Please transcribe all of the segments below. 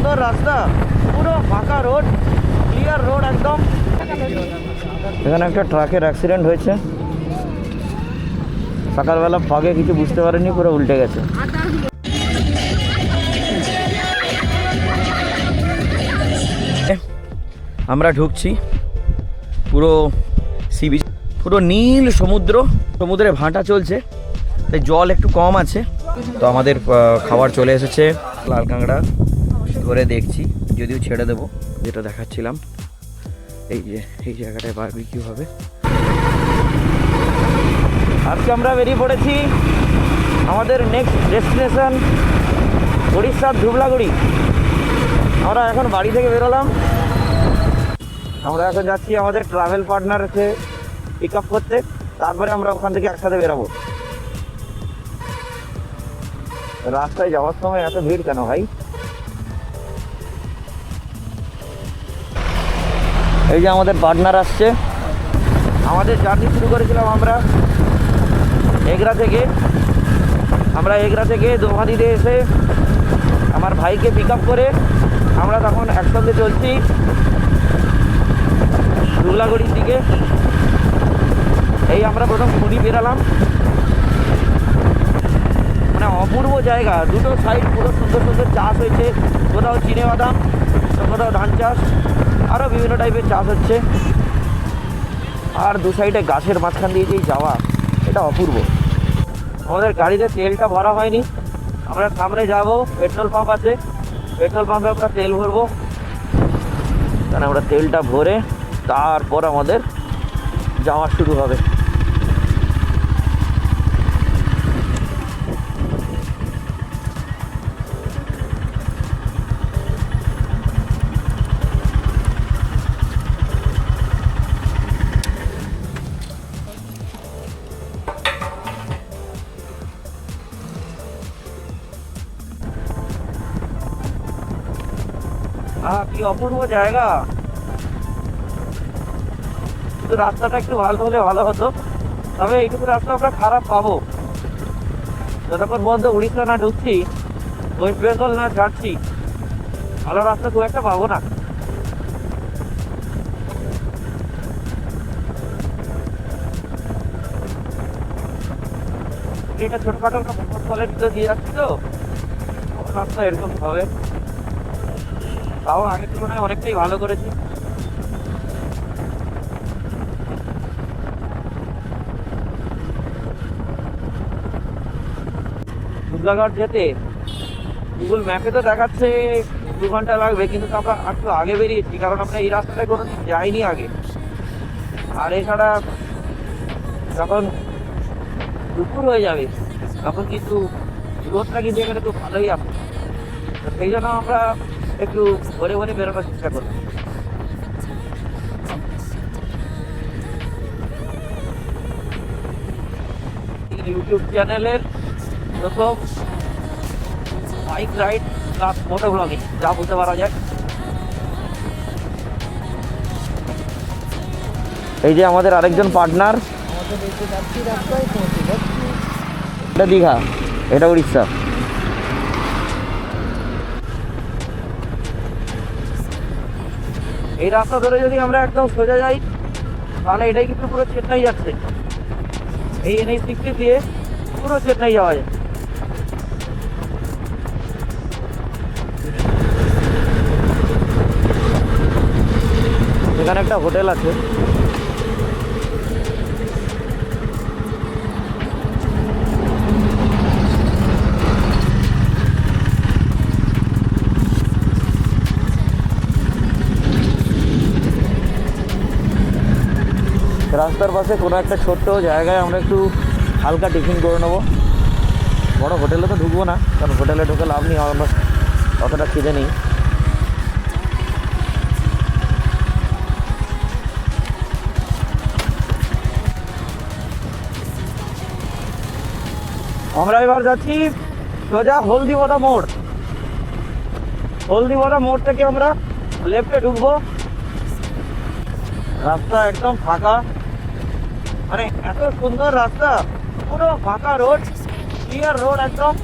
সুন্দর রাস্তা, পুরো ফাঁকা রোড, ক্লিয়ার রোড একদম। এখানে একটা ট্রাকের অ্যাক্সিডেন্ট হয়েছে, সকালবেলা ফাঁকে কিছু বুঝতে পারেনি, পুরো উল্টে গেছে। আমরা ঢুকছি পুরো সি বিচ, পুরো নীল সমুদ্র, সমুদ্রে ভাঁটা চলছে, তাই জল একটু কম আছে। তো আমাদের খাবার চলে এসেছে, লাল কাঁকড়া ধরে দেখছি, যদিও ছেড়ে দেবো, যেটা দেখাচ্ছিলাম। এই যে এই জায়গাটায় বারবিকিউ হবে। আজকে আমরা বেরিয়ে পড়েছি আমাদের নেক্সট ডেস্টিনেশন উড়িষ্যার ধুবলাগুড়ি। আমরা এখন বাড়ি থেকে বেরোলাম, আমরা এখন যাচ্ছি আমাদের ট্রাভেল পার্টনারকে পিক আপ করতে, তারপরে আমরা ওখান থেকে একসাথে বেরোবো। রাস্তায় যাওয়ার সময় এত ভিড় কেন ভাই? এই যে আমাদের পার্টনার আসছে। আমাদের জার্নি শুরু করেছিলাম আমরা এগরা থেকে। আমরা এগরা থেকে দোহানিতে এসে আমার ভাইকে পিক আপ করে আমরা তখন একসঙ্গে চলছি ধুবলাগুড়ির দিকে। এই আমরা প্রথম খুঁড়ি বেরালাম, মানে অপূর্ব জায়গা, দুটো সাইড পুরো সুন্দর সুন্দর চাষ হয়েছে, কোথাও চিনে বাদাম তো কোথাও ধান চাষ, আরও বিভিন্ন টাইপের চাষ হচ্ছে। আর দু সাইডে গাছের মাঝখান দিয়ে যেই যাওয়া, এটা অপূর্ব। আমাদের গাড়িতে তেলটা ভরা হয়নি, আমরা সামনে যাব, পেট্রোল পাম্প আছে, পেট্রোল পাম্পে আমরা তেল ভরবো। কারণ আমরা তেলটা ভরে তারপর আমাদের যাওয়া শুরু হবে। কি অপূর্ব জায়গা, কিন্তু রাস্তাটা একটু ভালো হলে ভালো হতো। তবে এইটুকু রাস্তা আমরা খারাপ পাবো, যতক্ষণ পর্যন্ত উড়িষ্যা না ঢুকছি, ওয়েস্ট বেঙ্গল না ছাড়ছি, ভালো রাস্তা খুব একটা পাবো না। এটা ছোটখাটো ফলের ভিতরে দিয়ে যাচ্ছি, তো রাস্তা এরকম হবে, তাও আগের তুলনায় অনেকটাই ভালো করেছি। ধুবলাগড় যেতে গুগল ম্যাপে তো দেখাচ্ছে 2 ঘন্টা লাগবে, কিন্তু আমরা একটু আগে বেরিয়েছি, কারণ আমরা এই রাস্তাটায় কোনোদিন যাইনি আগে। আর এছাড়া যখন দুপুর হয়ে যাবে তখন কিন্তু রোদটা কিন্তু এখানে খুব ভালোই আসে, সেই জন্য আমরা একটু ভরে ভরে বেরোনোর চেষ্টা করব। ইউটিউব চ্যানেলের প্রথম বাইক রাইড প্লাস মোটো ব্লগিং, যা বলতে পারা যায়। এই যে আমাদের আরেকজন পার্টনার, এটা দীঘা, এটা উড়িষ্যা। এই রাস্তা ধরে যদি আমরা একদম সোজা যাই, তাহলে এটাই কিন্তু পুরো চেন্নাই যাচ্ছে। এই NH-60 দিয়ে পুরো চেন্নাই যাওয়া যায়। এখানে একটা হোটেল আছে, রাস্তার পাশে কোনো একটা ছোট্ট জায়গায় আমরা একটু হালকা টিফিন করে নেবো। বড় হোটেলে তো ঢুকবো না, কারণ হোটেলে ঢুকে লাভ নেই, আমরা অতটা খিদে নেই। আমরা এবার যাচ্ছি সোজা হলদিবাদা মোড়। হলদিবাদা মোড় থেকে আমরা লেফটে ঢুকবো। রাস্তা একদম ফাঁকা, মানে এত সুন্দর রাস্তা, পুরো ফাঁকা রোড, ক্লিয়ার রোড একদম।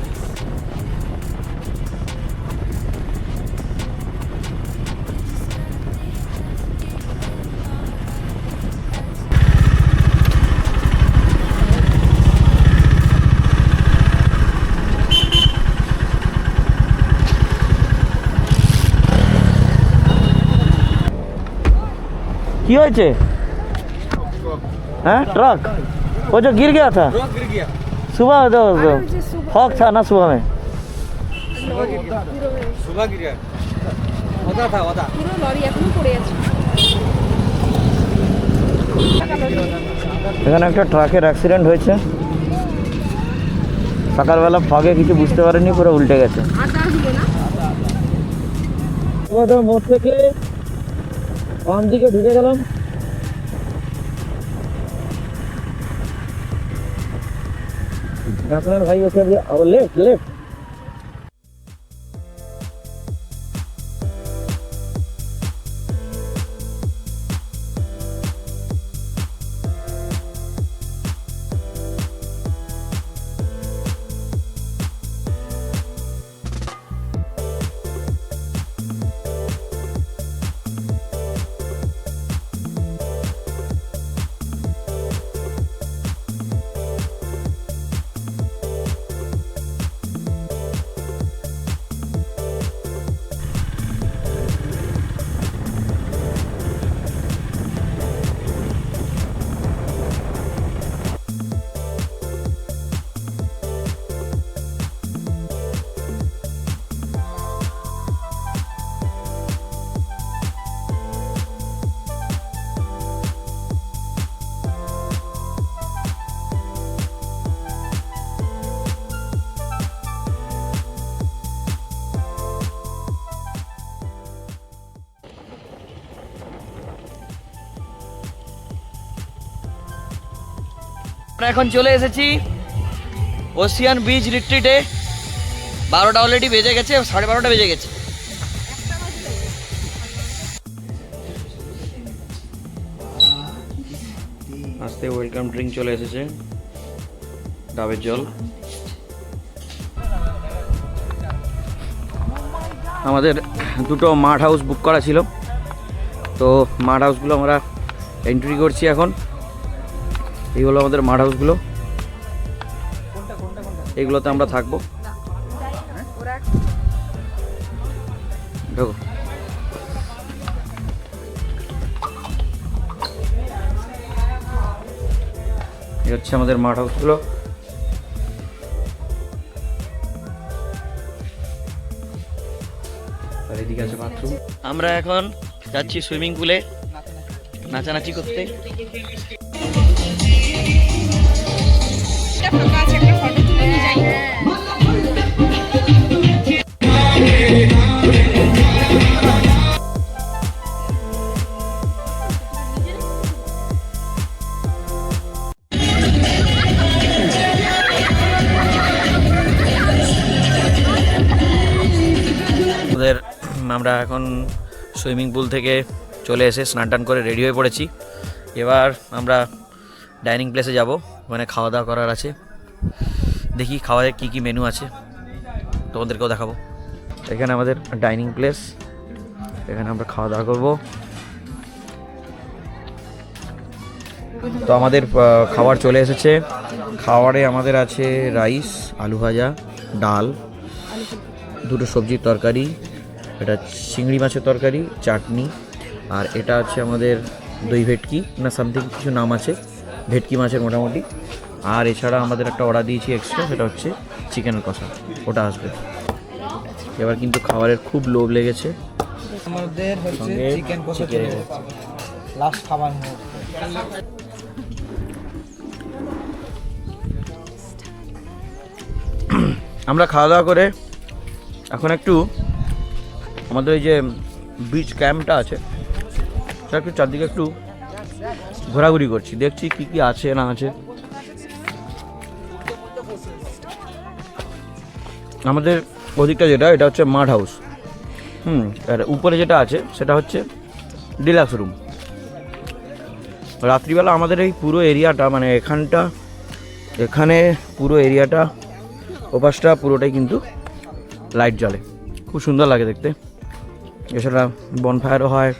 কি হয়েছে? हाँ ट्रक वो जो गिर गया था सुबह जो फॉग था ना सुबह में सुबह गिर गया होता था পুরো লরি এখনো পড়ে আছে। এখানে একটা ট্রাকের অ্যাক্সিডেন্ট হয়েছে সকালবেলা ফগে কিছু বুঝতে পারেনি পুরো উল্টে গেছে মোড় থেকে বাম দিকে ঢুকে গেলাম আপনার ভাই ওকে লেফট লেফট আমরা এখন চলে এসেছি ওশিয়ান বিচ রিট্রিটে 12টা অলরেডি বেজে গেছে 12:30 বেজে গেছে আস্তে ওয়েলকাম ড্রিঙ্ক চলে এসেছে ডাবের জল আমাদের দুটো মাড হাউস বুক করা ছিল তো মাড হাউসগুলো আমরা এন্ট্রি করছি এখন এই হলো আমাদের মাড হাউসগুলো এইগুলোতে আমরা থাকবো ঢোকো এই হচ্ছে আমাদের মাড হাউসগুলো আর এদিকে আছে বাথরুম আমরা এখন যাচ্ছি সুইমিং পুলে নাচানাচি করতে আমরা এখন সুইমিং পুল থেকে চলে এসে স্নান টান করে রেডি হয়ে পড়েছি এবার আমরা ডাইনিং প্লেসে যাব ওখানে খাওয়া দাওয়া করার আছে দেখি খাওয়ায় কী কী মেনু আছে তোমাদেরকেও দেখাবো এখানে আমাদের ডাইনিং প্লেস এখানে আমরা খাওয়া দাওয়া করব তো আমাদের খাবার চলে এসেছে খাবারে আমাদের আছে রাইস আলু ভাজা ডাল দুটো সবজির তরকারি এটা চিংড়ি মাছের তরকারি চাটনি আর এটা আছে আমাদের দই ভেটকি না সামথিং কিছু নাম আছে ভেটকি মাছের মোটামুটি আর এছাড়া আমাদের একটা অর্ডার দিয়েছি এক্সট্রা সেটা হচ্ছে চিকেনের কষা ওটা আসবে এবার কিন্তু খাবারের খুব লোভ লেগেছে আমাদের হচ্ছে চিকেন কষা লাস্ট খাবার আমরা খাওয়া দাওয়া করে এখন একটু আমাদের এই যে বিচ ক্যাম্পটা আছে সেটা একটু চারদিকে একটু ঘোরাঘুরি করছি দেখছি কি কি আছে না আছে আমাদের ওদিকটা যেটা এটা হচ্ছে মাড হাউস আর উপরে যেটা আছে সেটা হচ্ছে ডিলাক্স রুম রাত্রিবেলা আমাদের এই পুরো এরিয়াটা মানে এখানে পুরো এরিয়াটা ওপাশটা পুরোটাই কিন্তু লাইট জ্বলে খুব সুন্দর লাগে দেখতে এছাড়া বনফায়ারও হয়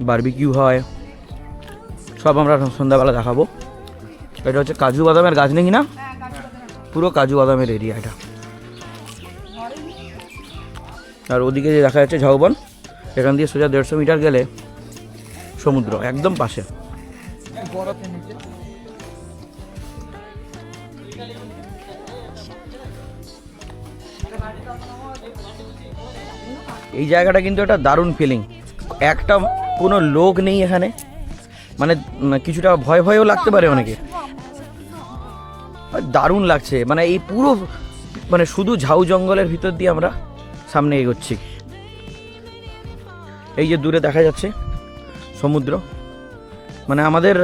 বারবিকিউ হয় সব আমরা সন্ধ্যাবেলা দেখাবো এটা হচ্ছে কাজু বাদামের গাছ নাকি না পুরো কাজু বাদামের এরিয়া এটা আর ওদিকে যে দেখা যাচ্ছে ঝাউবন এখান দিয়ে সোজা 150 মিটার গেলে সমুদ্র একদম পাশে। বরফের নিচে এই জায়গাটা কিন্তু একটা দারুণ ফিলিং, একটা কোনো লোক নেই এখানে, মানে কিছুটা ভয় ভয়ও লাগতে পারে অনেকে, দারুণ লাগছে। মানে এই পুরো মানে শুধু ঝাউ জঙ্গলের ভিতর দিয়ে আমরা সামনে এগোচ্ছি। এই যে দূরে দেখা যাচ্ছে সমুদ্র, মানে আমাদের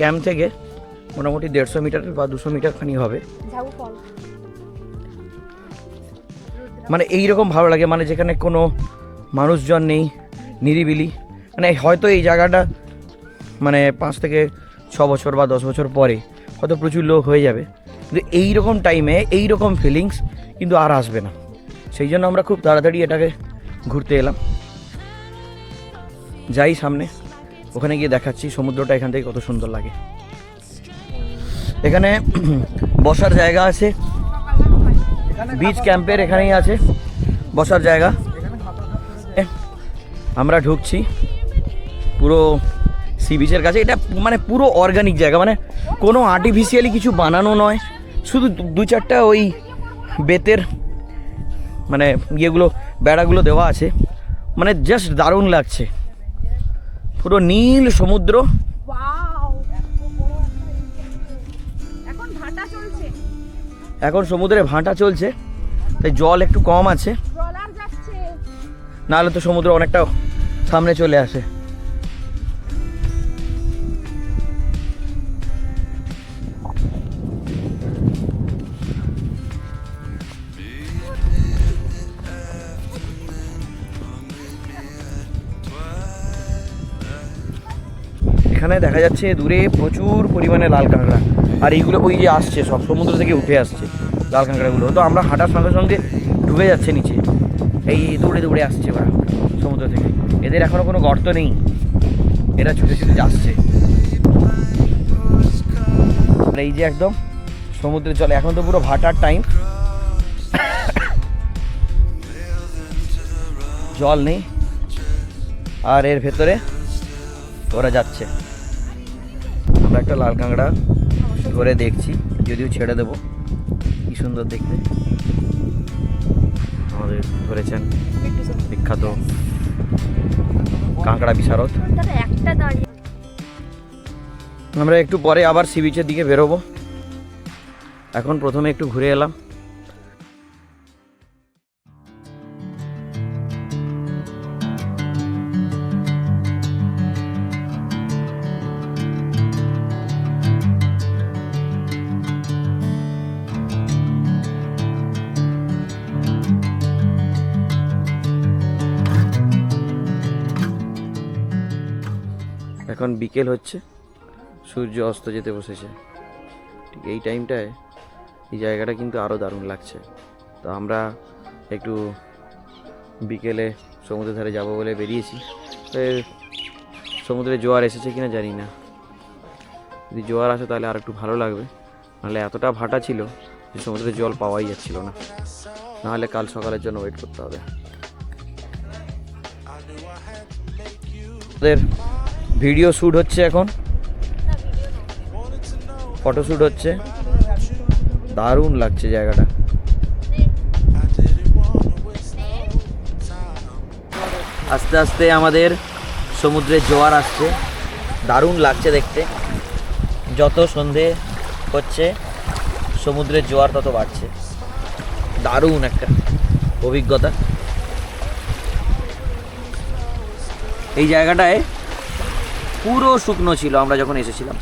ক্যাম্প থেকে মোটামুটি 150 মিটার বা 200 মিটার খানি হবে। মানে এইরকম ভালো লাগে, মানে যেখানে কোনো মানুষজন নেই, নিরিবিলি। মানে হয়তো এই জায়গাটা মানে 5 থেকে 6 বছর বা 10 বছর পরে হয়তো প্রচুর লোক হয়ে যাবে, কিন্তু এইরকম টাইমে এইরকম ফিলিংস কিন্তু আর আসবে না। সেই জন্য আমরা খুব তাড়াতাড়ি এটাকে ঘুরতে এলাম। যাই সামনে, ওখানে গিয়ে দেখাচ্ছি সমুদ্রটা এখান থেকে কত সুন্দর লাগে। এখানে বসার জায়গা আছে, বিচ ক্যাম্পের এখানেই আছে বসার জায়গা। আমরা ঢুকছি পুরো সি বিচের কাছে। এটা মানে পুরো অর্গানিক জায়গা, মানে কোনো আর্টিফিশিয়ালি কিছু বানানো নয়, শুধু 2-4টা ওই বেতের মানে ইয়েগুলো বেড়াগুলো দেওয়া আছে, মানে জাস্ট দারুণ লাগছে। পুরো নীল সমুদ্র। এখন সমুদ্রে ভাঁটা চলছে, তাই জল একটু কম আছে, নাহলে তো সমুদ্র অনেকটা সামনে চলে আসে। এখানে দেখা যাচ্ছে দূরে প্রচুর পরিমাণে লাল কাঁকড়া, আর এইগুলো ওই যে আসছে সব সমুদ্র থেকে উঠে আসছে লাল কাঁকড়াগুলো। তো আমরা হাঁটার সঙ্গে সঙ্গে ঢুকে যাচ্ছে নিচে, এই দৌড়ে দৌড়ে আসছে ওরা সমুদ্র থেকে। এদের এখনও কোনো গর্ত নেই, এরা ছুটে ছুটে যাচ্ছে। এই যে একদম সমুদ্রে চলে, এখন তো পুরো ভাটার টাইম, জল নেই, আর এর ভেতরে ওরা যাচ্ছে। আমরা একটা লাল কাঁকড়া ধরে দেখছি, যদিও ছেড়ে দেবো। কি সুন্দর দেখতে, আমাদের ধরেছেন বিখ্যাত কাঁকড়া বিশারদ। আমরা একটু পরে আবার সি বিচের দিকে বেরোবো, এখন প্রথমে একটু ঘুরে এলাম। এখন বিকেল হচ্ছে, সূর্য অস্ত যেতে বসেছে। ঠিক এই টাইমটায় এই জায়গাটা কিন্তু আরও দারুণ লাগছে। তো আমরা একটু বিকেলে সমুদ্রের ধারে যাব বলে বেরিয়েছি। সমুদ্রে জোয়ার এসেছে কিনা জানি না, যদি জোয়ার আসে তাহলে আর একটু ভালো লাগবে, নাহলে এতটা ভাটা ছিল যে সমুদ্রে জল পাওয়াই যাচ্ছিল না। নাহলে কাল সকালের জন্য ওয়েট করতে হবে। ওদের ভিডিও শ্যুট হচ্ছে, এখন ফটো শ্যুট হচ্ছে, দারুণ লাগছে জায়গাটা। আস্তে আস্তে আমাদের সমুদ্রের জোয়ার আসছে, দারুণ লাগছে দেখতে। যত সন্ধে হচ্ছে সমুদ্রের জোয়ার তত বাড়ছে, দারুণ একটা অভিজ্ঞতা। এই জায়গাটায় পুরো শুকনো ছিল আমরা যখন এসেছিলাম।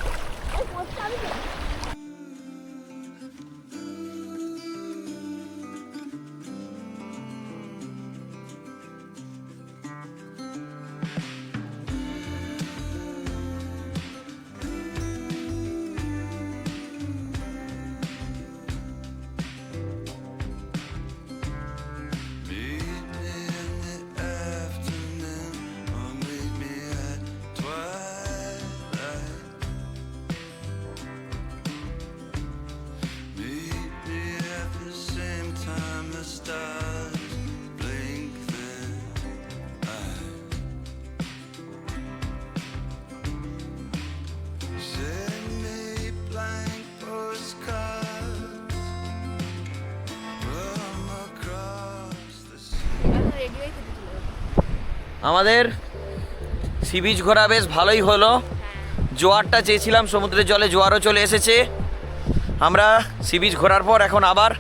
আমাদের সি বিচ ঘোরা বেশ ভালোই হলো। জোয়ারটা চেয়েছিলাম, সমুদ্রের জলে জোয়ারও চলে এসেছে। আমরা সি বিচ ঘোরার পর এখন আবার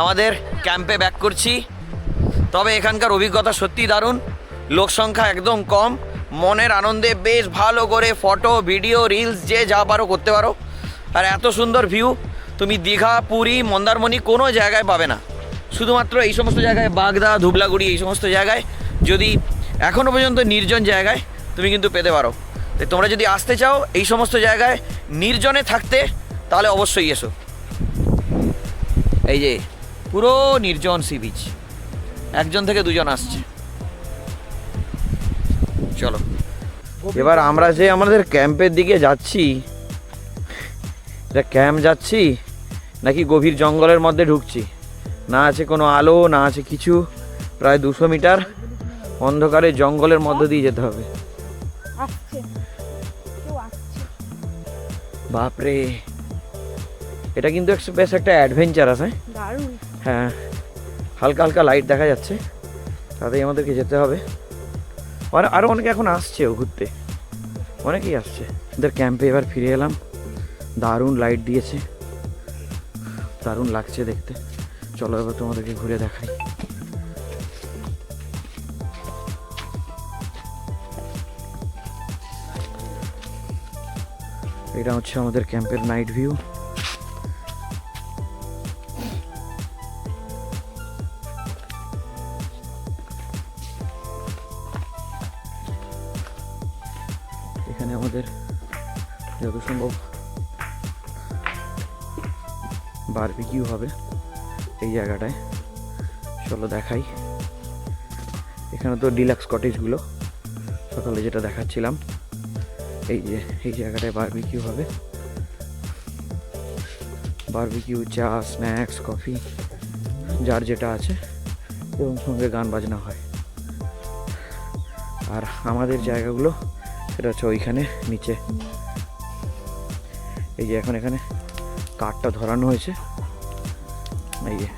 আমাদের ক্যাম্পে ব্যাক করছি। তবে এখানকার অভিজ্ঞতা সত্যি দারুণ, লোক সংখ্যা একদম কম, মনের আনন্দে বেশ ভালো করে ফটো ভিডিও রিলস যে যা পারো করতে পারো। আর এত সুন্দর ভিউ তুমি দীঘা, পুরী, মন্দারমণি কোনো জায়গায় পাবে না। শুধুমাত্র এই সমস্ত জায়গায়, বাগদা, ধুবলাগুড়ি, এই সমস্ত জায়গায়, যদি এখনও পর্যন্ত নির্জন জায়গায় তুমি কিন্তু পেতে পারো। তাই তোমরা যদি আসতে চাও এই সমস্ত জায়গায় নির্জনে থাকতে, তাহলে অবশ্যই এসো। এই যে পুরো নির্জন সি বিচ, 1 থেকে 2 আসছে। চলো এবার আমরা যে আমাদের ক্যাম্পের দিকে যাচ্ছি, এটা ক্যাম্প যাচ্ছি নাকি গভীর জঙ্গলের মধ্যে ঢুকছি, না আছে কোনো আলো, না আছে কিছু। প্রায় 200 মিটার অন্ধকারে জঙ্গলের মধ্যে দিয়ে যেতে হবে। বাপরে, এটা কিন্তু বেশ একটা অ্যাডভেঞ্চার আছে। হ্যাঁ, হালকা হালকা লাইট দেখা যাচ্ছে, তাতেই আমাদেরকে যেতে হবে। আর আরও অনেকে এখন আসছেও ঘুরতে, অনেকেই আসছে। ওদের ক্যাম্পে এবার ফিরে এলাম, দারুণ লাইট দিয়েছে, দারুণ লাগছে দেখতে। চলো এবার তোমাদেরকে ঘুরে দেখাই। এটা হচ্ছে আমাদের ক্যাম্পের নাইট ভিউ। এখানে আমাদের যত সম্ভব বারবিকিউ হবে এই জায়গাটায়। চলো দেখাই। এখানে তো ডিলাক্স কটেজগুলো সকালে যেটা দেখাচ্ছিলাম, এই যে এই জায়গাটায় বারবিকিউ হবে। বারবিকিউ, চা, স্ন্যাক্স, কফি, যার যেটা আছে, এবং সঙ্গে গান বাজনা হয়। আর আমাদের জায়গাগুলো সেটা হচ্ছে ওইখানে নিচে। এই যে এখন এখানে কাঠটা ধরানো হয়েছে, এই যে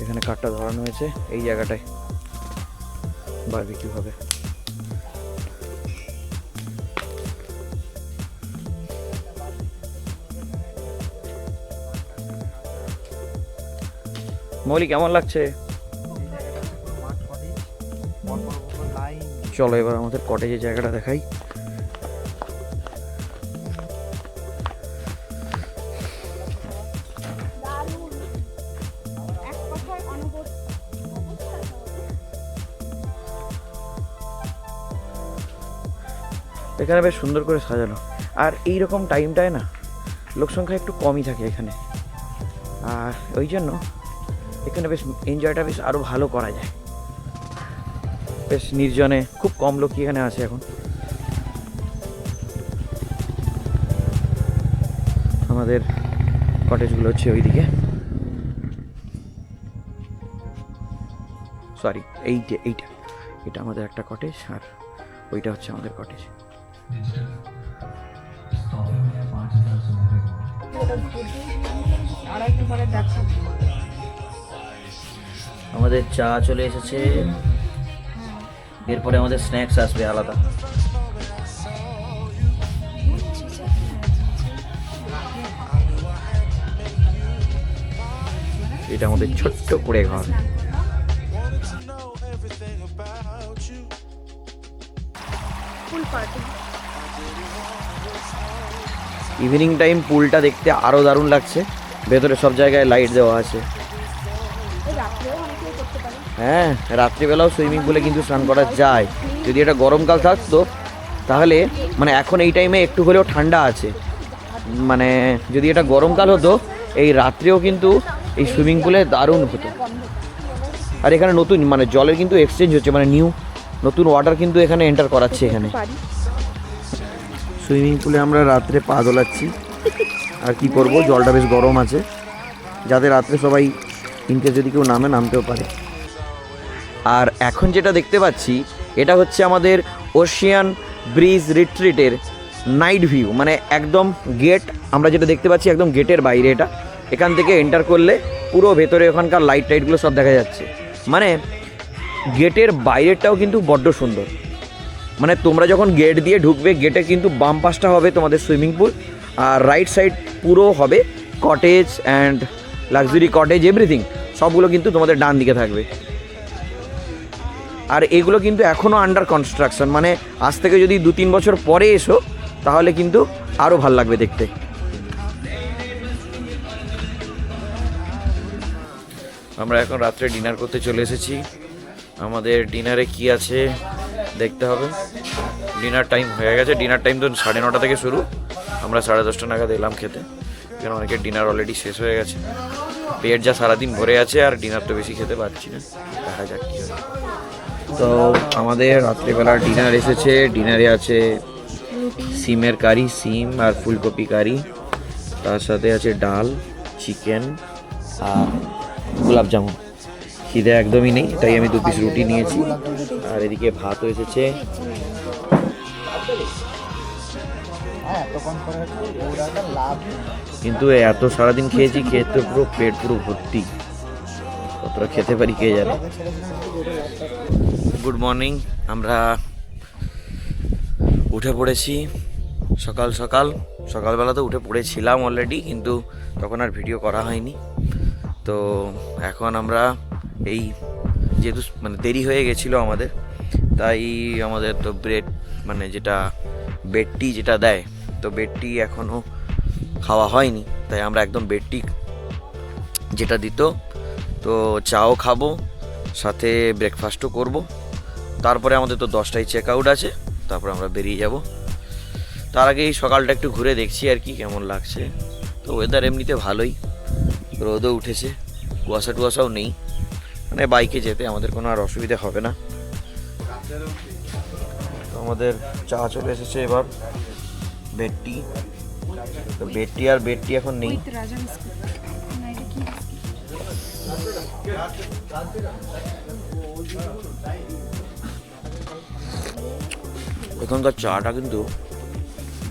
এখানে কাঠটা ধরানো হয়েছে, এই জায়গাটায় বারবিকিউ হবে। মৌলি কেমন লাগছে? চলো এবার আমাদের কটেজের জায়গাটা দেখাই। এখানে বেশ সুন্দর করে সাজানো, আর এইরকম টাইমটায় না লোক সংখ্যা একটু কমই থাকে এখানে, আর ওই জন্য এখানে বেশ এনজয়টা বেশ আরও ভালো করা যায়। বেশ নির্জনে, খুব কম লোকই এখানে আছে এখন। আমাদের কটেজগুলো হচ্ছে ওইদিকে, সরি এইটা এটা আমাদের একটা কটেজ, আর ওইটা হচ্ছে আমাদের কটেজ। আমাদের চা চলে এসেছে, এরপরে আমাদের স্ন্যাক্স আসবে আলাদা। এটা আমাদের ছোট্ট করে ঘর। ইভিনিং টাইম পুলটা দেখতে আরো দারুণ লাগছে, ভেতরে সব জায়গায় লাইট দেওয়া আছে। হ্যাঁ, রাত্রিবেলাও সুইমিং পুলে কিন্তু স্নান করা যায়। যদি এটা গরমকাল থাকতো তাহলে, মানে এখন এই টাইমে একটু হলেও ঠান্ডা আছে, মানে যদি এটা গরমকাল হতো এই রাত্রেও কিন্তু এই সুইমিং পুলে দারুণ হতো। আর এখানে নতুন মানে জলের কিন্তু এক্সচেঞ্জ হচ্ছে, মানে নিউ নতুন ওয়াটার কিন্তু এখানে এন্টার করাচ্ছে। এখানে সুইমিং পুলে আমরা রাত্রে পা দোলাচ্ছি, আর কি করব, জলটা বেশ গরম আছে, যাতে রাত্রে সবাই ইনকেস যদি কেউ নামতেও পারে। আর এখন যেটা দেখতে পাচ্ছি এটা হচ্ছে আমাদের ওশিয়ান ব্রিজ রিট্রিটের নাইট ভিউ, মানে একদম গেট আমরা যেটা দেখতে পাচ্ছি একদম গেটের বাইরে। এটা এখান থেকে এন্টার করলে পুরো ভেতরে ওখানকার লাইট টাইটগুলো সব দেখা যাচ্ছে। মানে গেটের বাইরেরটাও কিন্তু বড্ড সুন্দর। মানে তোমরা যখন গেট দিয়ে ঢুকবে, গেটে কিন্তু বাম পাশটা হবে তোমাদের সুইমিং পুল, আর রাইট সাইড পুরো হবে cottage and luxury cottage, everything সবগুলো কিন্তু তোমাদের ডান দিকে থাকবে। আর এগুলো কিন্তু এখনও আন্ডার কনস্ট্রাকশন, মানে আজ থেকে যদি 2-3 বছর পরে এসো তাহলে কিন্তু আরও ভাল লাগবে দেখতে। আমরা এখন রাত্রে ডিনার করতে চলে এসেছি। আমাদের ডিনারে কি আছে দেখতে হবে। ডিনার টাইম হয়ে গেছে, ডিনার টাইম তো 9:30 থেকে শুরু, আমরা 10:30 নাগাদ এলাম খেতে, কারণ অনেকের ডিনার অলরেডি শেষ হয়ে গেছে। পেট যা সারাদিন ভরে আছে, আর ডিনার তো বেশি খেতে পারছি না, দেখা যাক কী হয়। তো আমাদের রাত্রিবেলা ডিনার এসেছে। ডিনারে আছে সিমের কারি, সিম আর ফুলকপি কারি, তার সাথে আছে ডাল, চিকেন আর গোলাপ জামুন। খিদে একদমই নেই, তাই আমি 2 পিস রুটি নিয়েছি। আর এদিকে ভাতও এসেছে। কিন্তু এত সারাদিন খেয়েছি, খেয়ে তো পুরো পেট পুরো ভর্তি, কতটা খেতে পারি কে জানে। গুড মর্নিং, আমরা উঠে পড়েছি সকালবেলা তো উঠে পড়েছিলাম অলরেডি, কিন্তু তখন আর ভিডিও করা হয়নি। তো এখন আমরা এই যেহেতু মানে দেরি হয়ে গেছিলো আমাদের, তাই আমাদের তো ব্রেড মানে যেটা বেড টি যেটা দেয়, তো বেড টি এখনও খাওয়া হয়নি, তাই আমরা একদম বেড টি যেটা দিত তো চাও খাবো, সাথে ব্রেকফাস্টও করব। তারপরে আমাদের তো 10টায় চেক আউট আছে, তারপরে আমরা বেরিয়ে যাব। তার আগে এই সকালটা একটু ঘুরে দেখছি আর কি কেমন লাগছে। তো ওয়েদার এমনিতে ভালোই, রোদও উঠেছে, কুয়াশাও নেই, মানে বাইকে যেতে আমাদের কোনো আর অসুবিধা হবে না। তো আমাদের চা চলে এসেছে এবার, বেড টি। তো বেড টি এখন নেই। এখনকার চাটা কিন্তু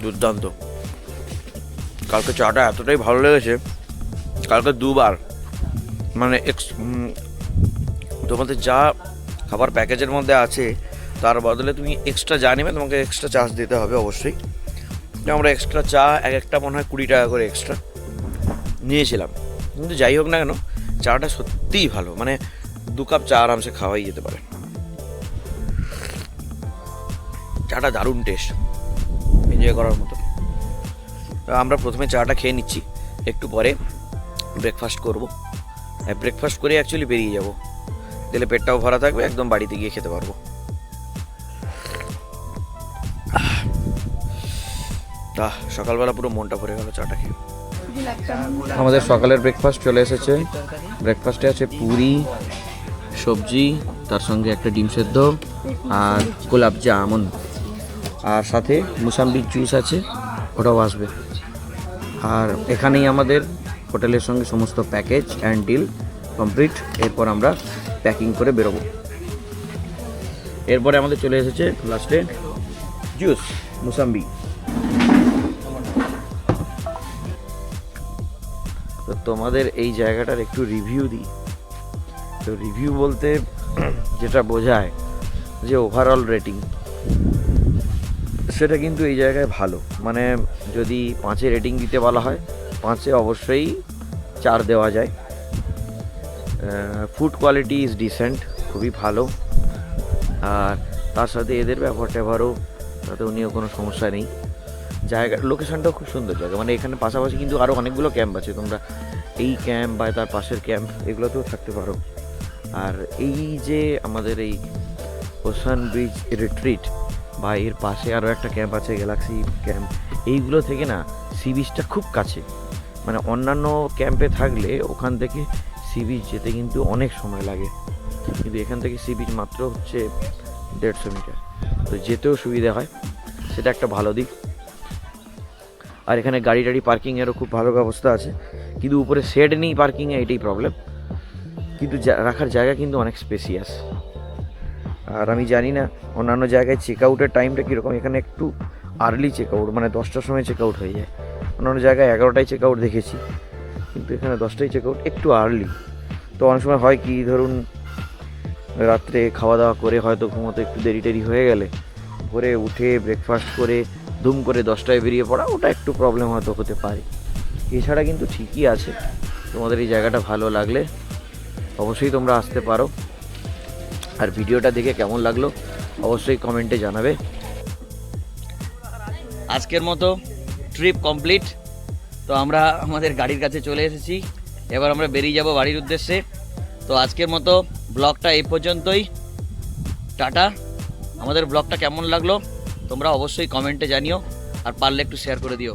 দুর্দান্ত। কালকে চাটা এতটাই ভালো লেগেছে, কালকে 2 বার মানে তোমাদের যা খাবার প্যাকেজের মধ্যে আছে তার বদলে তুমি এক্সট্রা যা নেবে তোমাকে এক্সট্রা চার্জ দিতে হবে অবশ্যই। আমরা এক্সট্রা চা একটা মনে হয় 20 টাকা করে এক্সট্রা নিয়েছিলাম। কিন্তু যাই হোক না কেন, চাটা সত্যিই ভালো, মানে 2 কাপ চা আরামসে খাওয়াই যেতে পারে। চাটা দারুণ টেস্ট, এনজয় করার মতো। আমরা প্রথমে চাটা খেয়ে নিচ্ছি, একটু পরে ব্রেকফাস্ট করব। ব্রেকফাস্ট করে অ্যাকচুয়ালি বেরিয়ে যাব, তাহলে পেটটাও ভরা থাকবে, একদম বাড়িতে গিয়ে খেতে পারবো। সকালবেলা পুরো মনটা ভরে গেল চাটা খেয়ে। আমাদের সকালের ব্রেকফাস্ট চলে এসেছে। ব্রেকফাস্টে আছে পুরি, সবজি, তার সঙ্গে একটা ডিম সেদ্ধ আর গোলাপ জামুন, আর সাথে মুসাম্বির জুস আছে, ওটাও আসবে। আর এখানেই আমাদের হোটেলের সঙ্গে সমস্ত প্যাকেজ অ্যান্ড ডিল কমপ্লিট। এরপর আমরা প্যাকিং করে বেরোবো। এরপরে আমাদের চলে এসেছে লাস্টে জুস, মুসাম্বি। তো তোমাদের এই জায়গাটার একটু রিভিউ দিই। তো রিভিউ বলতে যেটা বোঝায় যে ওভারঅল রেটিং, সেটা কিন্তু এই জায়গায় ভালো। মানে যদি 5-এ রেটিং দিতে বলা হয়, 5-এ অবশ্যই 4 দেওয়া যায়। ফুড কোয়ালিটি ইজ ডিসেন্ট, খুবই ভালো। আর তার সাথে এদের ব্যবহারও, তাতেও নিয়েও কোনো সমস্যা নেই। জায়গা লোকেশনটাও খুব সুন্দর জায়গা, মানে এখানে পাশাপাশি কিন্তু আরও অনেকগুলো ক্যাম্প আছে, তোমরা এই ক্যাম্প বা তার পাশের ক্যাম্প এগুলোতেও থাকতে পারো। আর এই যে আমাদের এই ওশান ব্রিজ রিট্রিট বা এর পাশে আরও একটা ক্যাম্প আছে, গ্যালাক্সি ক্যাম্প, এইগুলো থেকে না সি বিচটা খুব কাছে। মানে অন্যান্য ক্যাম্পে থাকলে ওখান থেকে সি বিচ যেতে কিন্তু অনেক সময় লাগে, কিন্তু এখান থেকে সি বিচ মাত্র হচ্ছে 150 মিটার, তো যেতেও সুবিধা হয়, সেটা একটা ভালো দিক। আর এখানে গাড়ি পার্কিংয়েরও খুব ভালো ব্যবস্থা আছে, কিন্তু উপরে শেড নেই পার্কিংয়ে, এটাই প্রবলেম। কিন্তু রাখার জায়গা কিন্তু অনেক স্পেসিয়াস। আর আমি জানি না অন্যান্য জায়গায় চেক আউটের টাইমটা কীরকম, এখানে একটু আর্লি চেক আউট, মানে 10টার সময় চেক আউট হয়ে যায়। অন্যান্য জায়গায় 11টায় চেক আউট দেখেছি, কিন্তু এখানে 10টায় চেক আউট, একটু আর্লি। তো অনেক সময় হয় কি, ধরুন রাত্রে খাওয়া দাওয়া করে হয়তো ঘুমোতে একটু দেরি টেরি হয়ে গেলে ভোরে উঠে ব্রেকফাস্ট করে ধুম করে 10টায় বেরিয়ে পড়া, ওটা একটু প্রবলেম হয়তো হতে পারে। এছাড়া কিন্তু ঠিকই আছে। তোমাদের এই জায়গাটা ভালো লাগলে অবশ্যই তোমরা আসতে পারো। আর ভিডিওটা দেখে কেমন লাগলো অবশ্যই কমেন্টে জানাবে। আজকের মতো ট্রিপ কমপ্লিট। তো আমরা আমাদের গাড়ির কাছে চলে এসেছি, এবার আমরা বেরিয়ে যাব বাড়ির উদ্দেশ্যে। তো আজকের মতো ব্লগটা এই পর্যন্তই, টাটা। আমাদের ব্লগটা কেমন লাগলো তোমরা অবশ্যই কমেন্টে জানিও, আর পারলে একটু শেয়ার করে দিও।